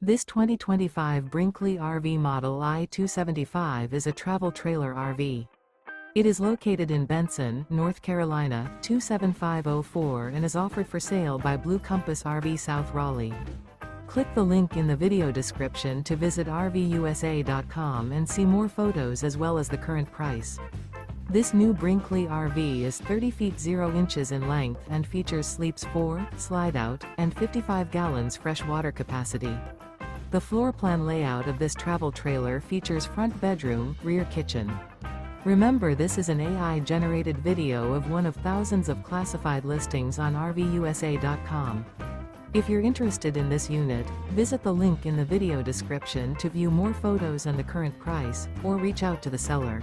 This 2025 Brinkley RV Model I 275 is a travel trailer RV. It is located in Benson, North Carolina, 27504 and is offered for sale by Blue Compass RV South Raleigh. Click the link in the video description to visit RVUSA.com and see more photos as well as the current price. This new Brinkley RV is 30 feet 0 inches in length and features sleeps 4, slide-out, and 55 gallons fresh water capacity. The floor plan layout of this travel trailer features front bedroom, rear kitchen. Remember, this is an AI-generated video of one of thousands of classified listings on RVUSA.com. If you're interested in this unit, visit the link in the video description to view more photos and the current price, or reach out to the seller.